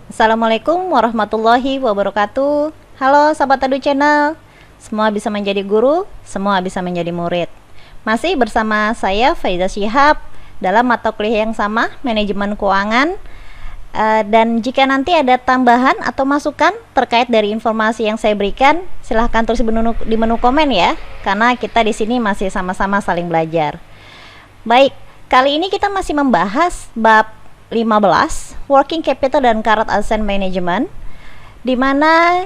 Assalamualaikum warahmatullahi wabarakatuh. Halo sahabat Adu Channel. Semua bisa menjadi guru, semua bisa menjadi murid. Masih bersama saya Faiza Shihab dalam mata kuliah yang sama, manajemen keuangan. Dan jika nanti ada tambahan atau masukan terkait dari informasi yang saya berikan, silahkan tulis di menu komen ya, karena kita di sini masih sama-sama saling belajar. Baik, kali ini kita masih membahas bab 15, Working Capital dan Current Asset Management, di mana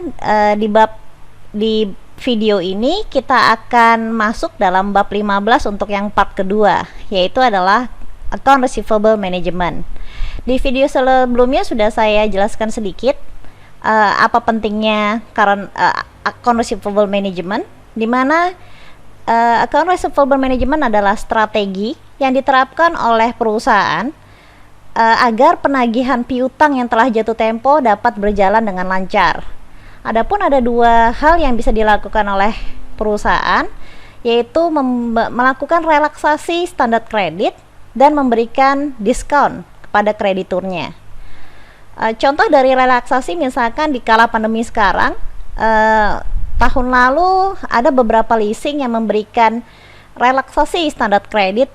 di video ini kita akan masuk dalam bab 15 untuk yang part kedua, yaitu adalah Account Receivable Management. Di video sebelumnya sudah saya jelaskan sedikit apa pentingnya Account Receivable Management, di mana Account Receivable Management adalah strategi yang diterapkan oleh perusahaan agar penagihan piutang yang telah jatuh tempo dapat berjalan dengan lancar. Adapun ada dua hal yang bisa dilakukan oleh perusahaan, yaitu melakukan relaksasi standar kredit dan memberikan diskon kepada krediturnya. Contoh dari relaksasi misalkan di kala pandemi sekarang, tahun lalu ada beberapa leasing yang memberikan relaksasi standar kredit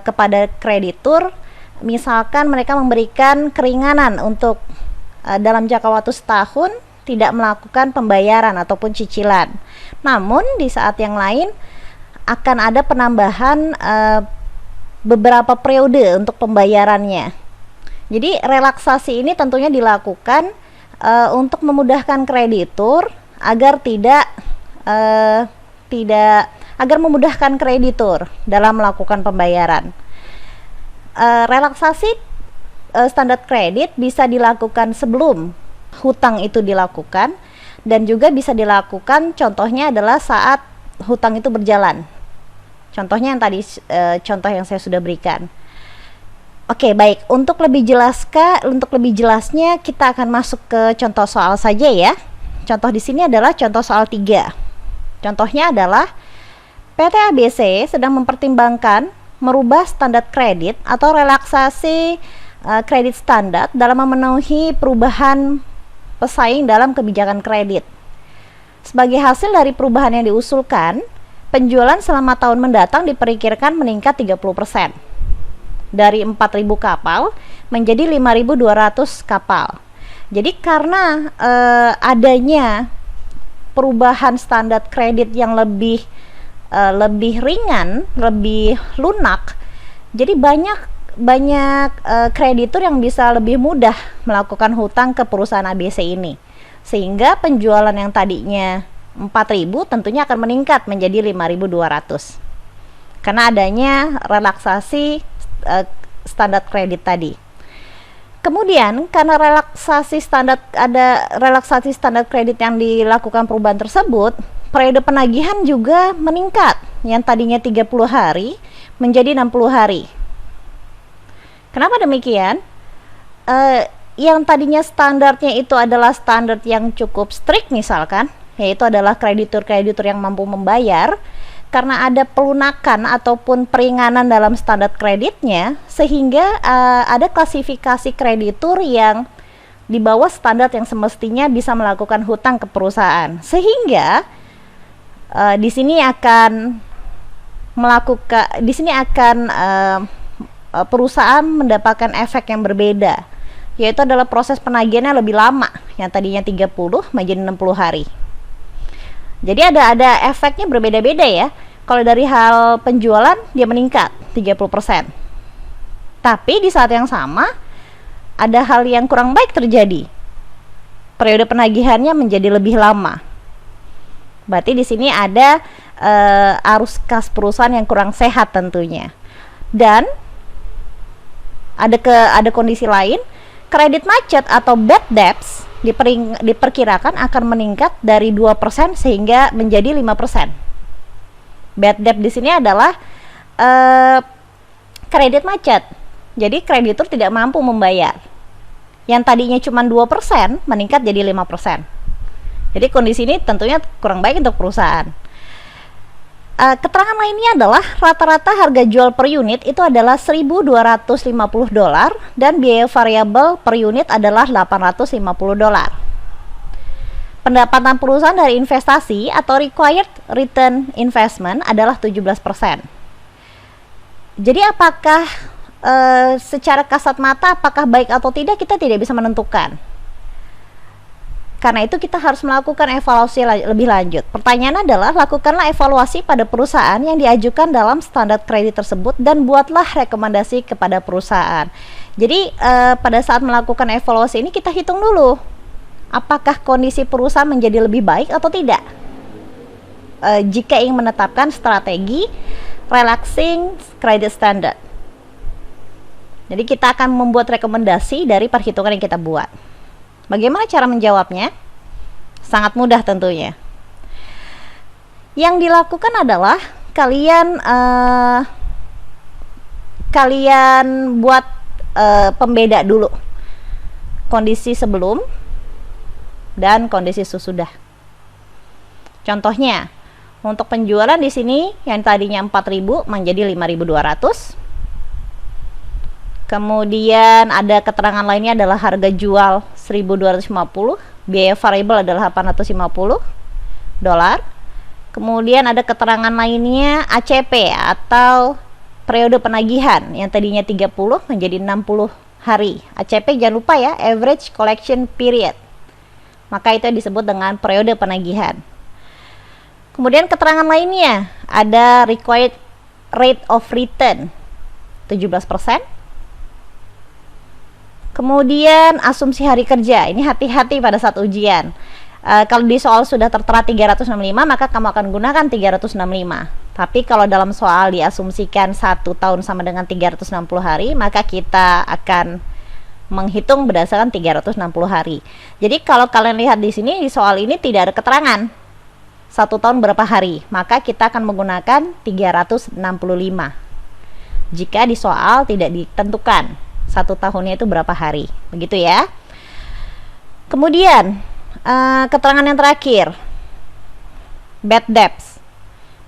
kepada kreditur. Misalkan mereka memberikan keringanan untuk dalam jangka waktu setahun tidak melakukan pembayaran ataupun cicilan. Namun di saat yang lain akan ada penambahan beberapa periode untuk pembayarannya. Jadi relaksasi ini tentunya dilakukan untuk memudahkan kreditur agar agar memudahkan kreditur dalam melakukan pembayaran. Relaksasi standar kredit bisa dilakukan sebelum hutang itu dilakukan, dan juga bisa dilakukan contohnya adalah saat hutang itu berjalan. Contohnya yang tadi contoh yang saya sudah berikan. Oke, baik. Untuk lebih jelasnya kita akan masuk ke contoh soal saja ya. Contoh di sini adalah contoh soal 3. Contohnya adalah PT ABC sedang mempertimbangkan merubah standar kredit atau relaksasi kredit standar dalam memenuhi perubahan pesaing dalam kebijakan kredit. Sebagai hasil dari perubahan yang diusulkan, penjualan selama tahun mendatang diperkirakan meningkat 30%. Dari 4.000 kapal menjadi 5.200 kapal. Jadi karena adanya perubahan standar kredit yang lebih ringan, lebih lunak, jadi banyak kreditur yang bisa lebih mudah melakukan hutang ke perusahaan ABC ini, sehingga penjualan yang tadinya 4.000 tentunya akan meningkat menjadi 5.200 karena adanya relaksasi standar kredit tadi. Kemudian karena relaksasi standar kredit yang dilakukan perubahan tersebut, periode penagihan juga meningkat, yang tadinya 30 hari menjadi 60 hari. Kenapa demikian? Yang tadinya standarnya itu adalah standar yang cukup strict misalkan, yaitu adalah kreditur-kreditur yang mampu membayar, karena ada pelunakan ataupun peringanan dalam standar kreditnya, sehingga ada klasifikasi kreditur yang di bawah standar yang semestinya bisa melakukan hutang ke perusahaan, sehingga di sini akan perusahaan mendapatkan efek yang berbeda, yaitu adalah proses penagihannya lebih lama, yang tadinya 30 menjadi 60 hari. Jadi ada efeknya berbeda-beda ya. Kalau dari hal penjualan dia meningkat 30%. Tapi di saat yang sama ada hal yang kurang baik terjadi. Periode penagihannya menjadi lebih lama. Berarti di sini ada arus kas perusahaan yang kurang sehat tentunya. Dan ada kondisi lain, kredit macet atau bad debts diperkirakan akan meningkat dari 2% sehingga menjadi 5%. Bad debt di sini adalah kredit macet. Jadi kreditur tidak mampu membayar. Yang tadinya cuma 2% meningkat jadi 5%. Jadi kondisi ini tentunya kurang baik untuk perusahaan. Keterangan lainnya adalah rata-rata harga jual per unit itu adalah $1.250 dan biaya variabel per unit adalah $850. Pendapatan perusahaan dari investasi atau required return investment adalah 17%. Jadi apakah secara kasat mata apakah baik atau tidak kita tidak bisa menentukan. Karena itu kita harus melakukan evaluasi lebih lanjut. Pertanyaan adalah, lakukanlah evaluasi pada perusahaan yang diajukan dalam standar kredit tersebut dan buatlah rekomendasi kepada perusahaan. Jadi pada saat melakukan evaluasi ini kita hitung dulu apakah kondisi perusahaan menjadi lebih baik atau tidak. Jika ingin menetapkan strategi relaxing credit standard. Jadi kita akan membuat rekomendasi dari perhitungan yang kita buat. Bagaimana cara menjawabnya? Sangat mudah tentunya. Yang dilakukan adalah kalian buat pembeda dulu kondisi sebelum dan kondisi sesudah. Contohnya, untuk penjualan di sini yang tadinya 4.000 menjadi 5.200. Kemudian ada keterangan lainnya adalah harga jual 1.250, biaya variabel adalah $850. Kemudian ada keterangan lainnya ACP atau periode penagihan yang tadinya 30 menjadi 60 hari. ACP jangan lupa ya, average collection period. Maka itu disebut dengan periode penagihan. Kemudian keterangan lainnya ada required rate of return 17%. Kemudian asumsi hari kerja, ini hati-hati pada saat ujian. Kalau di soal sudah tertera 365, maka kamu akan gunakan 365. Tapi kalau dalam soal diasumsikan 1 tahun sama dengan 360 hari, maka kita akan menghitung berdasarkan 360 hari. Jadi kalau kalian lihat di sini, di soal ini tidak ada keterangan 1 tahun berapa hari, maka kita akan menggunakan 365. Jika di soal tidak ditentukan 1 tahunnya itu berapa hari, begitu ya. Kemudian keterangan yang terakhir, bad debts.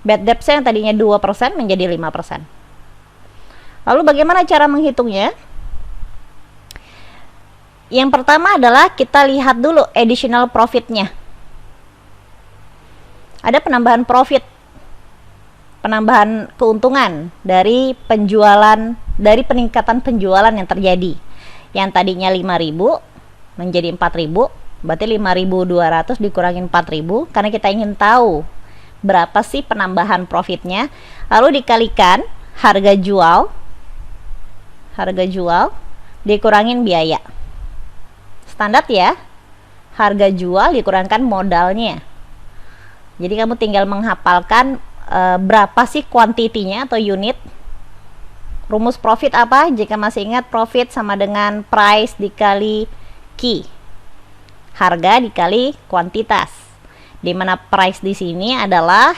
Bad debts yang tadinya 2% menjadi 5%. Lalu bagaimana cara menghitungnya? Yang pertama adalah kita lihat dulu additional profitnya. Ada penambahan profit, penambahan keuntungan dari penjualan, dari peningkatan penjualan yang terjadi. Yang tadinya 5.000 menjadi 4.000, berarti 5.200 dikurangi 4.000, karena kita ingin tahu berapa sih penambahan profitnya. Lalu dikalikan harga jual dikurangin biaya. Standar ya, harga jual dikurangkan modalnya. Jadi kamu tinggal menghafalkan berapa sih kuantitinya atau unit. Rumus profit apa? Jika masih ingat, profit sama dengan price dikali Q, harga dikali kuantitas, di mana price di sini adalah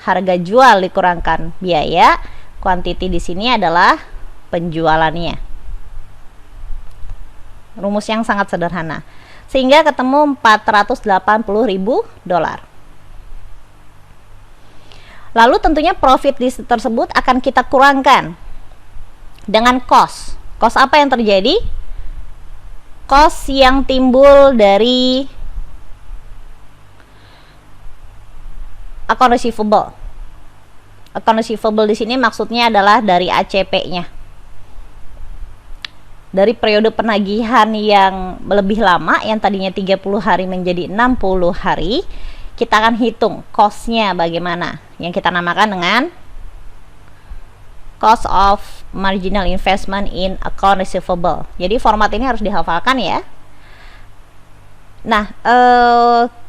harga jual dikurangkan biaya, quantity di sini adalah penjualannya. Rumus yang sangat sederhana, sehingga ketemu $480.000. Lalu tentunya profit tersebut akan kita kurangkan dengan cost. Cost apa yang terjadi? Cost yang timbul dari account receivable. Account receivable di sini maksudnya adalah dari ACP-nya. Dari periode penagihan yang lebih lama, yang tadinya 30 hari menjadi 60 hari, kita akan hitung cost-nya bagaimana, yang kita namakan dengan cost of marginal investment in account receivable. Jadi format ini harus dihafalkan ya. Nah,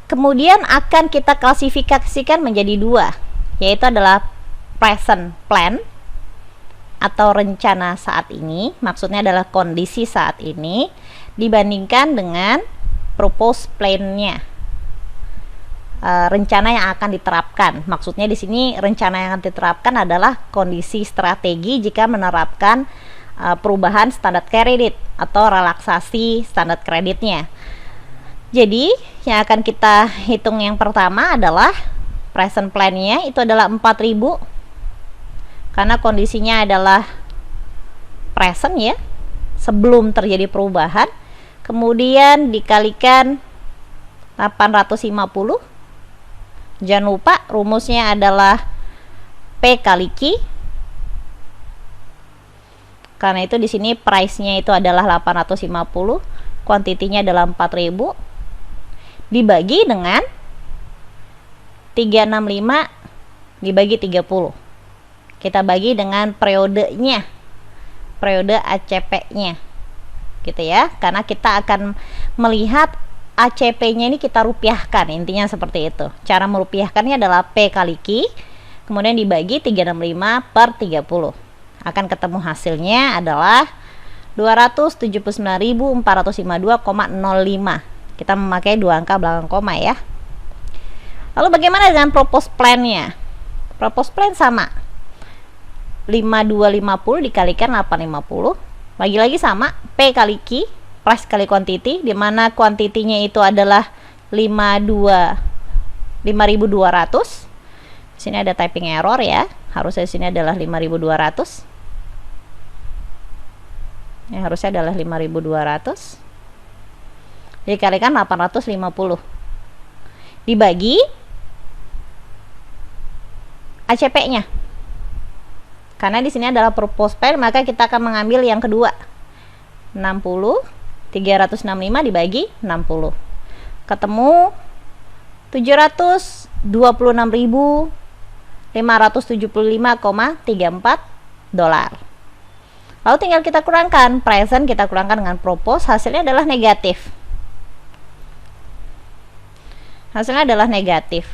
kemudian akan kita klasifikasikan menjadi 2, yaitu adalah present plan atau rencana saat ini, maksudnya adalah kondisi saat ini, dibandingkan dengan proposed plan-nya, rencana yang akan diterapkan. Maksudnya di sini rencana yang akan diterapkan adalah kondisi strategi jika menerapkan perubahan standar kredit atau relaksasi standar kreditnya. Jadi yang akan kita hitung yang pertama adalah present plan-nya itu adalah 4.000 karena kondisinya adalah present ya, sebelum terjadi perubahan. Kemudian dikalikan 850. Jangan lupa rumusnya adalah P kali Q. Karena itu di sini price-nya itu adalah 850, kuantitinya adalah 4.000 dibagi dengan 365 dibagi 30. Kita bagi dengan periodenya, periode ACP-nya gitu ya, karena kita akan melihat ACP-nya ini kita rupiahkan, intinya seperti itu. Cara merupiahkannya adalah P kali Q, kemudian dibagi 365 per 30. Akan ketemu hasilnya adalah 279.452,05. Kita memakai dua angka belakang koma ya. Lalu bagaimana dengan propose plan-nya? Propose plan sama, 5250 dikalikan 850. Lagi-lagi sama, P kali Q, price kali quantity, dimana kuantitinya itu adalah 5.200. Di sini ada typing error ya, harusnya di sini adalah 5.200. Ya, harusnya adalah 5.200 dikalikan 850 dibagi ACP-nya. Karena di sini adalah propose plan, maka kita akan mengambil yang kedua. 60 365 dibagi 60. Ketemu 726.575,34 dolar. Lalu tinggal kita kurangkan present, kita kurangkan dengan propose, hasilnya adalah negatif. Hasilnya adalah negatif.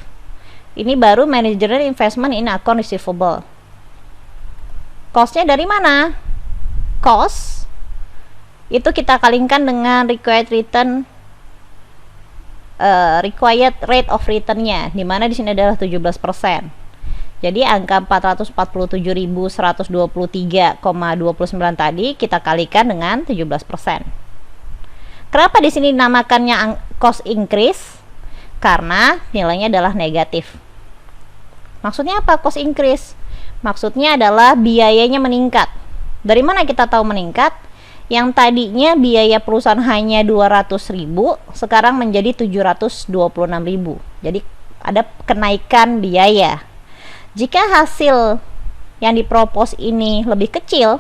Ini baru managerial investment in account receivable. Cost-nya dari mana? Cost itu kita kalikan dengan required return, required rate of return-nya, dimana di sini adalah 17%. Jadi angka 447.123,29 tadi kita kalikan dengan 17%. Kenapa di sini dinamakannya cost increase? Karena nilainya adalah negatif. Maksudnya apa cost increase? Maksudnya adalah biayanya meningkat. Dari mana kita tahu meningkat? Yang tadinya biaya perusahaan hanya 200.000, sekarang menjadi 726.000. Jadi ada kenaikan biaya. Jika hasil yang dipropos ini lebih kecil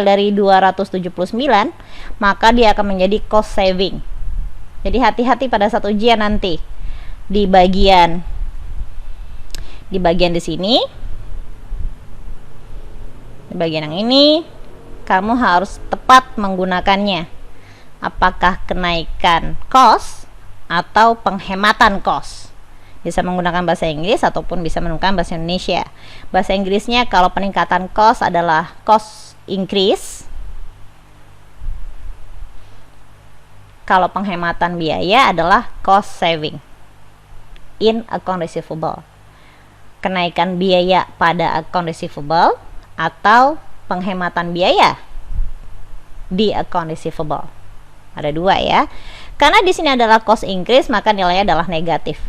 dari 279, maka dia akan menjadi cost saving. Jadi hati-hati pada saat ujian nanti di bagian di sini, di bagian yang ini kamu harus tepat menggunakannya. Apakah kenaikan cost atau penghematan cost? Bisa menggunakan bahasa Inggris ataupun bisa menggunakan bahasa Indonesia. Bahasa Inggrisnya kalau peningkatan cost adalah cost increase. Kalau penghematan biaya adalah cost saving in account receivable. Kenaikan biaya pada account receivable atau penghematan biaya di account receivable. Ada dua ya. Karena di sini adalah cost increase, maka nilainya adalah negatif.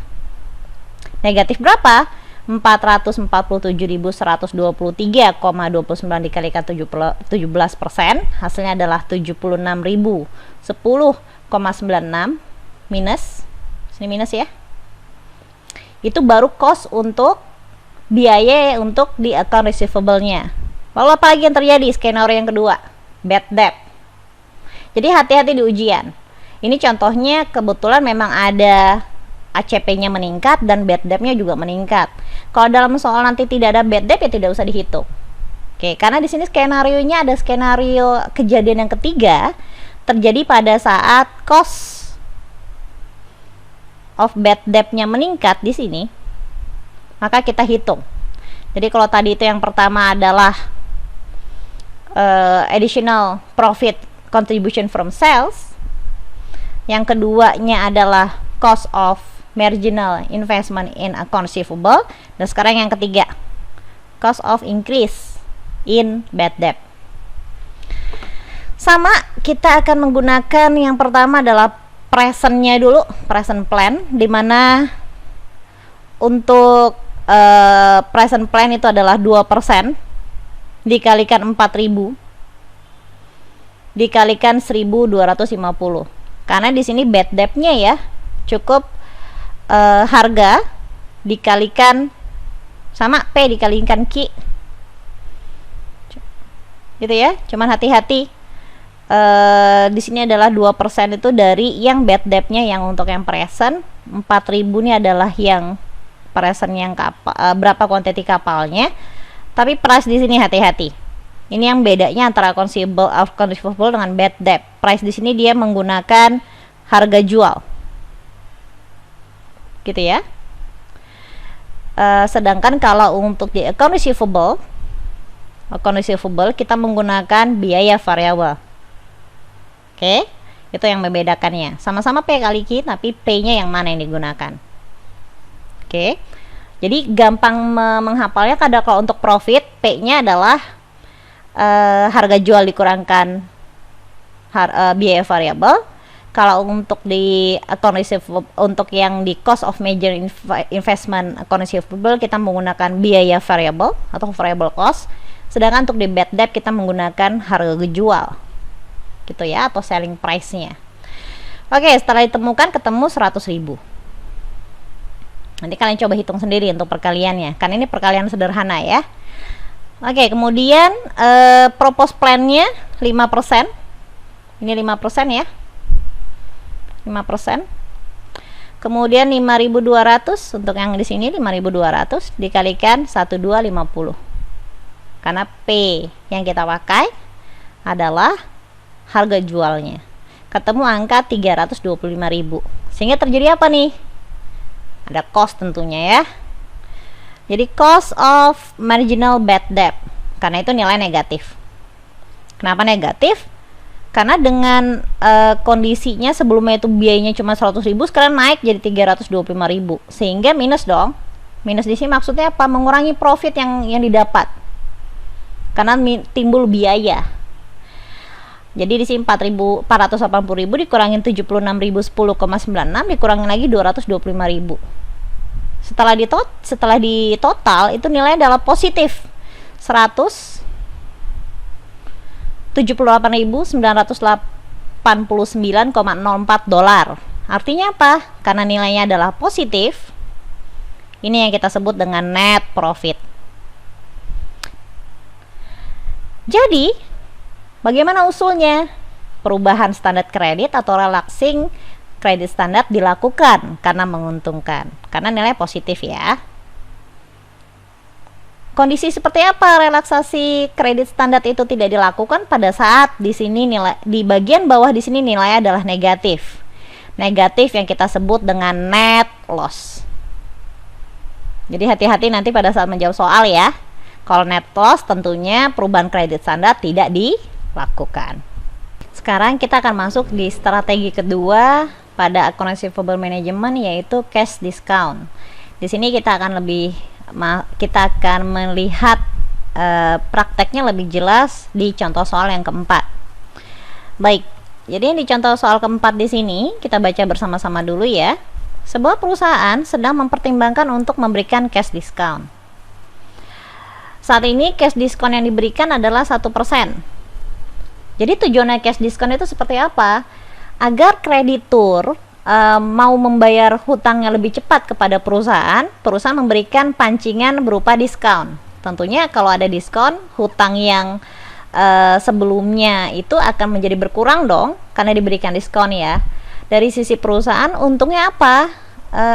Negatif berapa? 447.123,29 dikalikan 17%, hasilnya adalah 76.010,96 minus. Sini minus ya. Itu baru cost untuk biaya untuk di account receivable-nya. Lalu apa lagi yang terjadi? Skenario yang kedua, bad debt. Jadi hati-hati di ujian. Ini contohnya kebetulan memang ada ACP-nya meningkat dan bad debt-nya juga meningkat. Kalau dalam soal nanti tidak ada bad debt ya tidak usah dihitung. Oke, karena di sini skenario-nya ada skenario kejadian yang ketiga terjadi pada saat cost of bad debt-nya meningkat di sini. Maka kita hitung. Jadi kalau tadi itu yang pertama adalah additional profit contribution from sales, yang keduanya adalah cost of marginal investment in account receivable, dan sekarang yang ketiga cost of increase in bad debt. Sama, kita akan menggunakan yang pertama adalah presentnya dulu, present plan, dimana untuk present plan itu adalah 2%, dikalikan 4.000 dikalikan 1.250. Karena di sini bad debt-nya ya cukup harga dikalikan sama P dikalikan Q. Gitu ya. Cuman hati-hati. Di sini adalah 2% itu dari yang bad debt-nya yang untuk yang present, 4.000 ini adalah yang present yang berapa quantity kapalnya. Tapi price di sini hati-hati. Ini yang bedanya antara accounts receivable dengan bad debt. Price di sini dia menggunakan harga jual. Gitu ya. Sedangkan kalau untuk di account receivable kita menggunakan biaya variabel. Oke, itu yang membedakannya. Sama-sama P kali Q, tapi P-nya yang mana yang digunakan. Oke. Jadi gampang menghafalnya. Kadang kalau untuk profit, P-nya adalah harga jual dikurangkan biaya variabel. Kalau untuk di account receivable, untuk yang di cost of major investment account receivable, kita menggunakan biaya variabel atau variable cost. Sedangkan untuk di bad debt kita menggunakan harga jual, gitu ya, atau selling price-nya. Oke, setelah ditemukan ketemu 100.000. Nanti kalian coba hitung sendiri untuk perkaliannya, kan ini perkalian sederhana ya. Oke, kemudian propose plan-nya 5%. Ini 5% ya. 5%. Kemudian 5.200 untuk yang di sini 5.200 dikalikan 1250. Karena P yang kita pakai adalah harga jualnya. Ketemu angka 325.000. Sehingga terjadi apa nih? Ada cost tentunya ya. Jadi cost of marginal bad debt, karena itu nilai negatif. Kenapa negatif? Karena dengan kondisinya sebelumnya itu biayanya cuma 100.000, sekarang naik jadi 325.000, sehingga minus dong. Minus di sini maksudnya apa? Mengurangi profit yang didapat, karena timbul biaya. Jadi di sini 480.000 dikurangin 76.010,96 dikurangin lagi 225.000. Setelah di total itu nilainya adalah positif 178.989,04 dolar. Artinya apa? Karena nilainya adalah positif, ini yang kita sebut dengan net profit. Jadi bagaimana usulnya? Perubahan standar kredit atau relaxing kredit standar dilakukan karena menguntungkan, karena nilai positif ya. Kondisi seperti apa relaksasi kredit standar itu tidak dilakukan pada saat di sini nilai di bagian bawah di sini nilainya adalah negatif. Negatif yang kita sebut dengan net loss. Jadi hati-hati nanti pada saat menjawab soal ya. Kalau net loss tentunya perubahan kredit standar tidak dilakukan. Sekarang kita akan masuk di strategi kedua pada account receivable management, yaitu cash discount. Di sini kita akan melihat prakteknya lebih jelas di contoh soal yang keempat. Baik, jadi di contoh soal keempat di sini kita baca bersama-sama dulu ya. Sebuah perusahaan sedang mempertimbangkan untuk memberikan cash discount. Saat ini cash discount yang diberikan adalah 1%. Jadi tujuannya cash discount itu seperti apa? Agar kreditur mau membayar hutangnya lebih cepat kepada perusahaan memberikan pancingan berupa diskon. Tentunya kalau ada diskon, hutang yang sebelumnya itu akan menjadi berkurang dong, karena diberikan diskon ya. Dari sisi perusahaan, untungnya apa?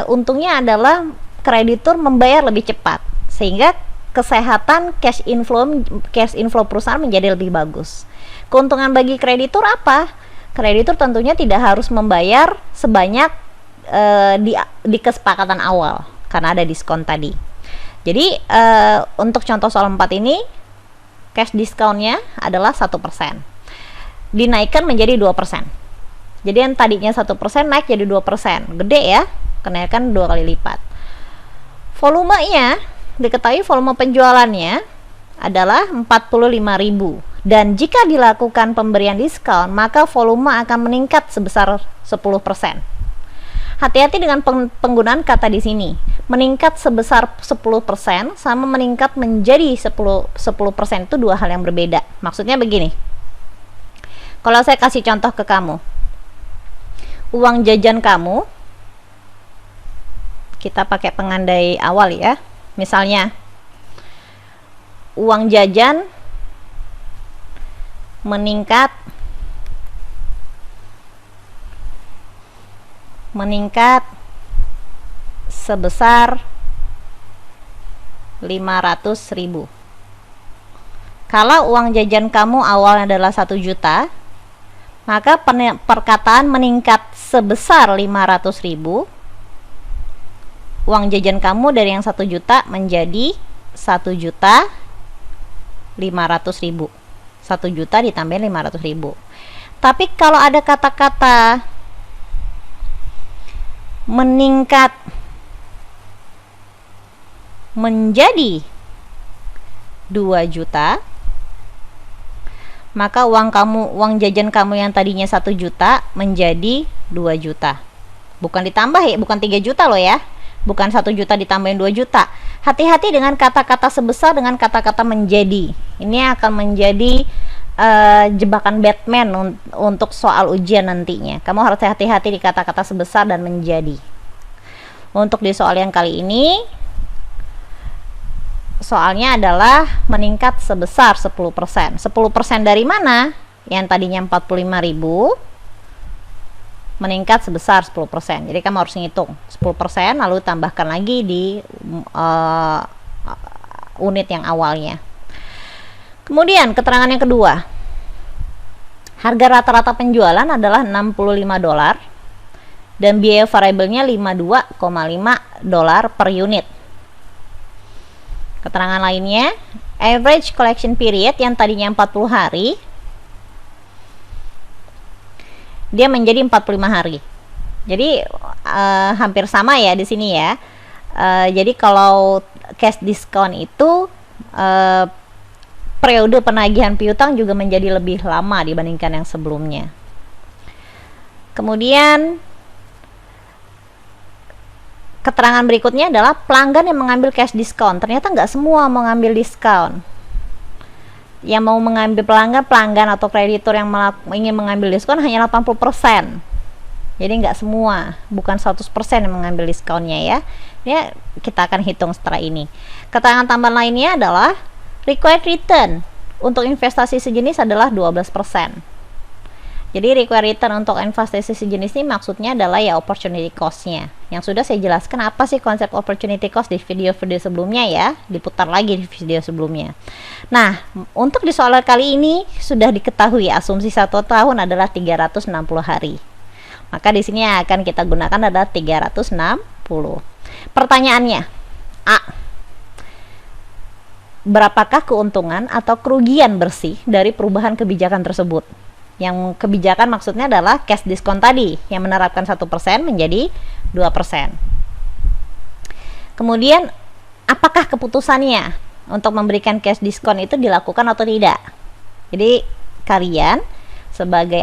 Untungnya adalah kreditur membayar lebih cepat, sehingga kesehatan cash inflow perusahaan menjadi lebih bagus. Keuntungan bagi kreditur apa? Kreditur tentunya tidak harus membayar sebanyak di kesepakatan awal karena ada diskon tadi. Jadi untuk contoh soal 4 ini cash discountnya adalah 1%, dinaikkan menjadi 2%. Jadi yang tadinya 1% naik jadi 2%, gede ya, kenaikan 2 kali lipat. Volumenya diketahui volume penjualannya adalah 45.000. Dan jika dilakukan pemberian diskon, maka volume akan meningkat sebesar 10%. Hati-hati dengan penggunaan kata di sini. Meningkat sebesar 10% sama meningkat menjadi 10% itu dua hal yang berbeda. Maksudnya begini. Kalau saya kasih contoh ke kamu. Uang jajan kamu, kita pakai pengandai awal ya. Misalnya uang jajan meningkat sebesar 500.000. Kalau uang jajan kamu awalnya adalah 1 juta, maka perkataan meningkat sebesar 500.000, uang jajan kamu dari yang 1 juta menjadi 1.500.000. 1 juta ditambahin 500.000. Tapi kalau ada kata-kata meningkat menjadi 2 juta, maka uang jajan kamu yang tadinya 1 juta menjadi 2 juta. Bukan ditambah ya, bukan 3 juta loh ya. Bukan 1 juta ditambahin 2 juta. Hati-hati dengan kata-kata sebesar dengan kata-kata menjadi. Ini akan menjadi jebakan Batman untuk soal ujian nantinya. Kamu harus hati-hati di kata-kata sebesar dan menjadi. Untuk di soal yang kali ini, soalnya adalah meningkat sebesar 10%. 10% dari mana? Yang tadinya 45.000 meningkat sebesar 10%. Jadi kamu harus ngitung 10% lalu tambahkan lagi di unit yang awalnya. Kemudian keterangan yang kedua. Harga rata-rata penjualan adalah $65 dan biaya variabelnya $52,5 per unit. Keterangan lainnya, average collection period yang tadinya 40 hari dia menjadi 45 hari. Jadi hampir sama ya di sini ya. Jadi kalau cash discount itu periode penagihan piutang juga menjadi lebih lama dibandingkan yang sebelumnya. Kemudian keterangan berikutnya adalah pelanggan yang mengambil cash discount. Ternyata nggak semua mau ngambil diskon. Yang mau mengambil pelanggan atau kreditur yang ingin mengambil diskon hanya 80%. Jadi nggak semua, bukan 100% yang mengambil diskonnya ya. Ya, kita akan hitung setelah ini. Keterangan tambahan lainnya adalah required return untuk investasi sejenis adalah 12%. Jadi required return untuk investasi sejenis ini maksudnya adalah ya opportunity cost-nya. Yang sudah saya jelaskan apa sih konsep opportunity cost di video-video sebelumnya ya, diputar lagi di video sebelumnya. Nah, untuk di soal kali ini sudah diketahui asumsi 1 tahun adalah 360 hari. Maka di sini yang akan kita gunakan adalah 360. Pertanyaannya, A. Berapakah keuntungan atau kerugian bersih dari perubahan kebijakan tersebut? Yang kebijakan maksudnya adalah cash diskon tadi yang menerapkan 1% menjadi 2%. Kemudian apakah keputusannya untuk memberikan cash diskon itu dilakukan atau tidak? Jadi kalian sebagai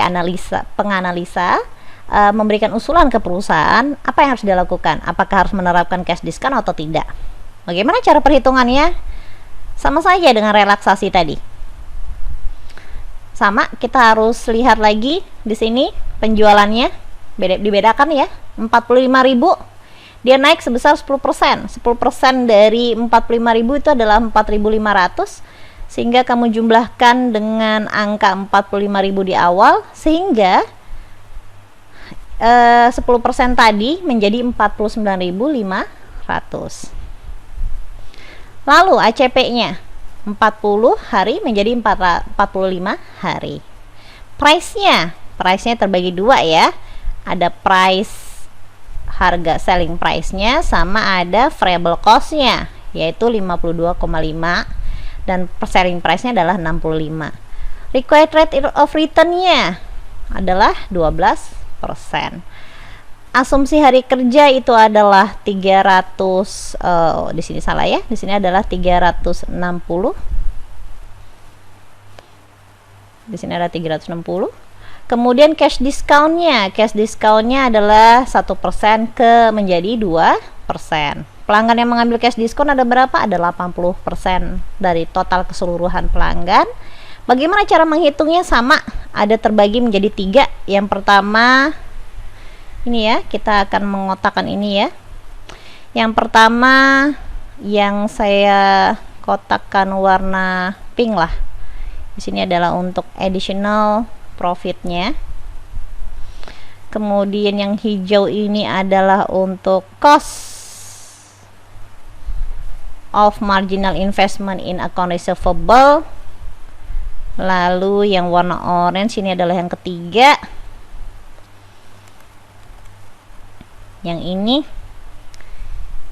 penganalisa memberikan usulan ke perusahaan apa yang harus dilakukan, apakah harus menerapkan cash diskon atau tidak. Bagaimana cara perhitungannya? Sama saja dengan relaksasi tadi. Sama, kita harus lihat lagi di sini penjualannya dibedakan ya. 45.000 dia naik sebesar 10%. 10% dari 45.000 itu adalah 4.500, sehingga kamu jumlahkan dengan angka 45.000 di awal sehingga 10% tadi menjadi 49.500. Lalu ACP-nya 40 hari menjadi 45 hari. Price-nya terbagi dua ya. Ada price harga selling price-nya sama ada variable cost-nya yaitu 52,5 dan selling price-nya adalah 65. Required rate of return-nya adalah 12%. Asumsi hari kerja itu adalah 300, di sini salah ya, di sini adalah 360. Di sini ada 360. Kemudian cash discountnya adalah 1% ke menjadi 2%. Pelanggan yang mengambil cash diskon ada berapa? Ada 80% dari total keseluruhan pelanggan. Bagaimana cara menghitungnya? Sama, ada terbagi menjadi 3. Yang pertama ini ya, kita akan mengotakkan ini ya. Yang pertama yang saya kotakkan warna pink lah. Di sini adalah untuk additional profitnya. Kemudian yang hijau ini adalah untuk cost of marginal investment in account receivable. Lalu yang warna orange ini adalah yang ketiga. Yang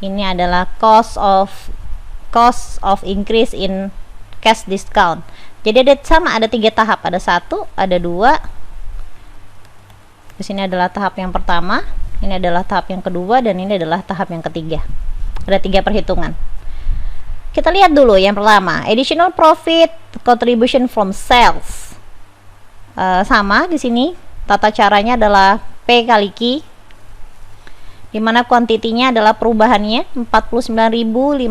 ini adalah cost of increase in cash discount. Jadi ada 3 tahap, ada 1, ada 2. Di sini adalah tahap yang pertama, ini adalah tahap yang kedua, dan ini adalah tahap yang ketiga. Ada 3 perhitungan. Kita lihat dulu yang pertama, additional profit contribution from sales. Sama di sini, tata caranya adalah P kali Q, dimana kuantitinya adalah perubahannya 49.500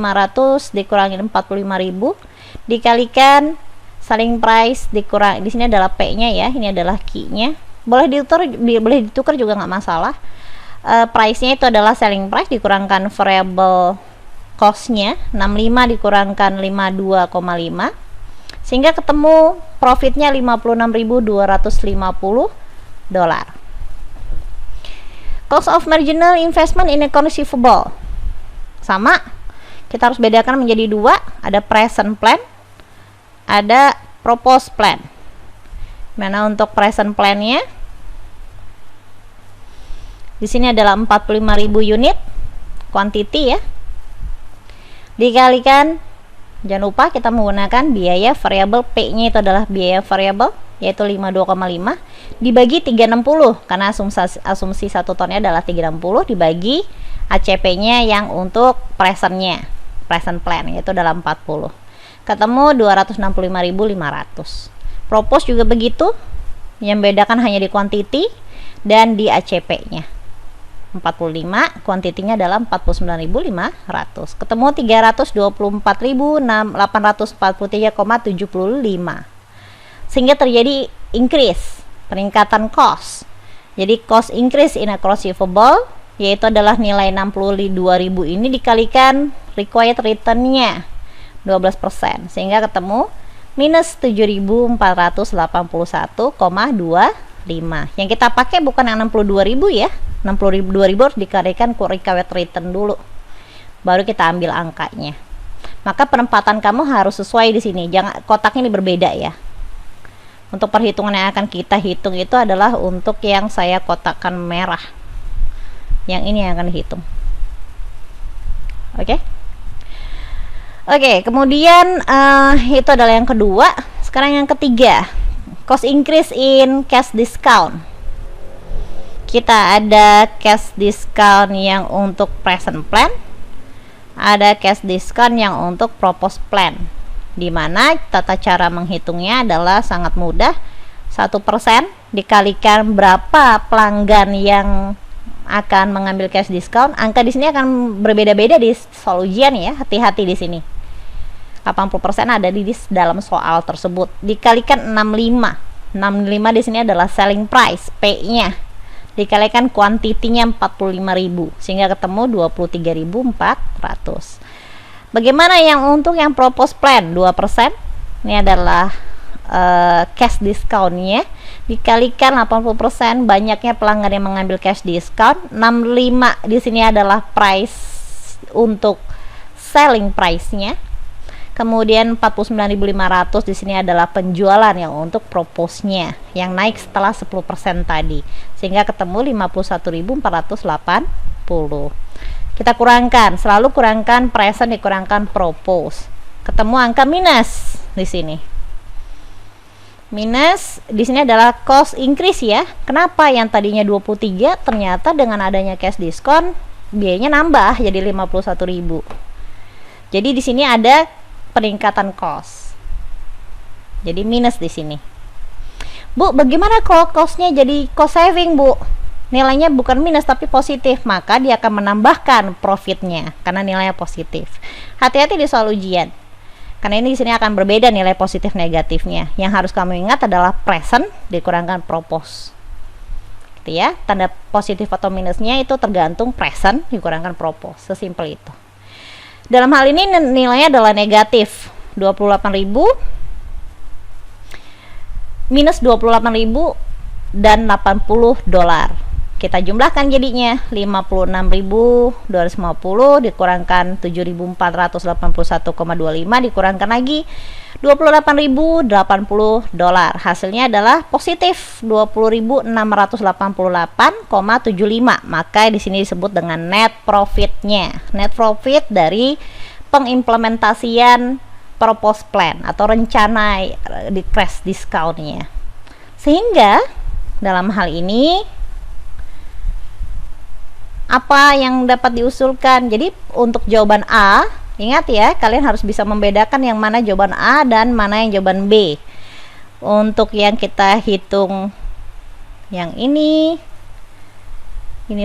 dikurangi 45.000 dikalikan selling price dikurang, di sini adalah P-nya ya, ini adalah Q-nya. Boleh ditukar juga nggak masalah. Price-nya itu adalah selling price dikurangkan variable cost-nya 65 dikurangkan 52,5 sehingga ketemu profitnya 56.250 dolar. Cost of marginal investment in account receivable sama, kita harus bedakan menjadi 2, ada present plan, ada proposed plan. Mana untuk present plan-nya di sini adalah 45.000 unit quantity ya, dikalikan, jangan lupa kita menggunakan biaya variabel, P-nya itu adalah biaya variabel yaitu 52,5 dibagi 360 karena asumsi 1 tonnya adalah 360 dibagi ACP-nya yang untuk present plan yaitu dalam 40, ketemu 265.500. Propose juga begitu, yang bedakan hanya di quantity dan di ACP-nya 45, kuantitinya adalah 49.500, ketemu 324.843,75 sehingga terjadi increase, peningkatan cost. Jadi cost increase in account receivable yaitu adalah nilai 62.000 ini dikalikan required return-nya 12% sehingga ketemu minus 7.481,25. Yang kita pakai bukan yang 62.000 ya, 62.000 harus dikalikan required return dulu, baru kita ambil angkanya. Maka penempatan kamu harus sesuai di sini, jangan kotaknya ini berbeda ya. Untuk perhitungan yang akan kita hitung itu adalah untuk yang saya kotakkan merah, yang ini yang akan dihitung. Oke. Oke, kemudian itu adalah yang kedua. Sekarang yang ketiga, cost increase in cash discount. Kita ada cash discount yang untuk present plan, ada cash discount yang untuk proposed plan, dimana tata cara menghitungnya adalah sangat mudah. 1% dikalikan berapa pelanggan yang akan mengambil cash discount. Angka di sini akan berbeda-beda di soal ujian ya, hati-hati di sini. 80% ada di dalam soal tersebut. Dikalikan 65. 65 di sini adalah selling price, P-nya. Dikalikan kuantitinya 45.000 sehingga ketemu 23.400. Bagaimana yang untuk yang proposed plan 2%? Ini adalah cash discount-nya dikalikan 80%, banyaknya pelanggan yang mengambil cash discount. 65 di sini adalah price untuk selling price-nya. Kemudian 49.500 di sini adalah penjualan yang untuk propose-nya yang naik setelah 10% tadi sehingga ketemu 51.480. Kita kurangkan, selalu kurangkan present dikurangkan propose. Ketemu angka minus di sini. Minus di sini adalah cost increase ya. Kenapa yang tadinya 23 ternyata dengan adanya cash diskon biayanya nambah jadi 51.000. Jadi di sini ada peningkatan cost. Jadi minus di sini. Bu, bagaimana kalau costnya jadi cost saving, Bu? Nilainya bukan minus tapi positif, maka dia akan menambahkan profitnya karena nilainya positif. Hati-hati di soal ujian, karena ini di sini akan berbeda nilai positif negatifnya. Yang harus kamu ingat adalah present dikurangkan propose, gitu ya. Tanda positif atau minusnya itu tergantung present dikurangkan propose, sesimpel itu. Dalam hal ini nilainya adalah negatif 28.000 minus 28.000 dan $80. Kita jumlahkan jadinya 56.250 dikurangkan 7.481,25 dikurangkan lagi 28.080 dolar. Hasilnya adalah positif 20.688,75. Maka di sini disebut dengan net profitnya. Net profit dari pengimplementasian propose plan atau rencana di crash discountnya. Sehingga dalam hal ini apa yang dapat diusulkan? Jadi untuk jawaban A, ingat ya, kalian harus bisa membedakan yang mana jawaban A dan mana yang jawaban B. Untuk yang kita hitung yang ini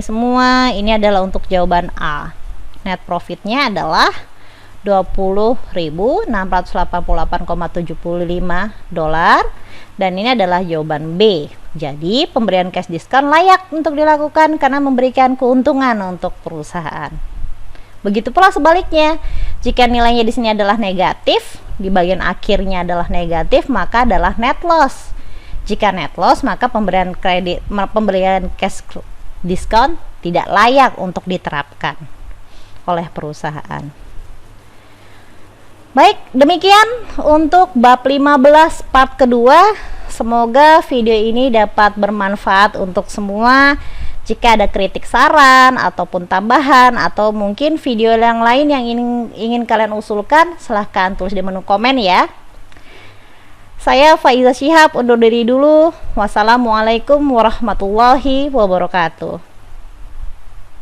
semua, ini adalah untuk jawaban A. Net profitnya adalah 20.688,75 dolar, dan ini adalah jawaban B. Jadi pemberian cash diskon layak untuk dilakukan karena memberikan keuntungan untuk perusahaan. Begitu pula sebaliknya, jika nilainya di sini adalah negatif, di bagian akhirnya adalah negatif, maka adalah net loss. Jika net loss, maka pemberian cash diskon tidak layak untuk diterapkan oleh perusahaan. Baik, demikian untuk bab 15 part kedua. Semoga video ini dapat bermanfaat untuk semua. Jika ada kritik, saran, ataupun tambahan, atau mungkin video yang lain yang ingin kalian usulkan, silahkan tulis di menu komen ya. Saya Faiza Shihab undur diri dulu. Wassalamualaikum warahmatullahi wabarakatuh.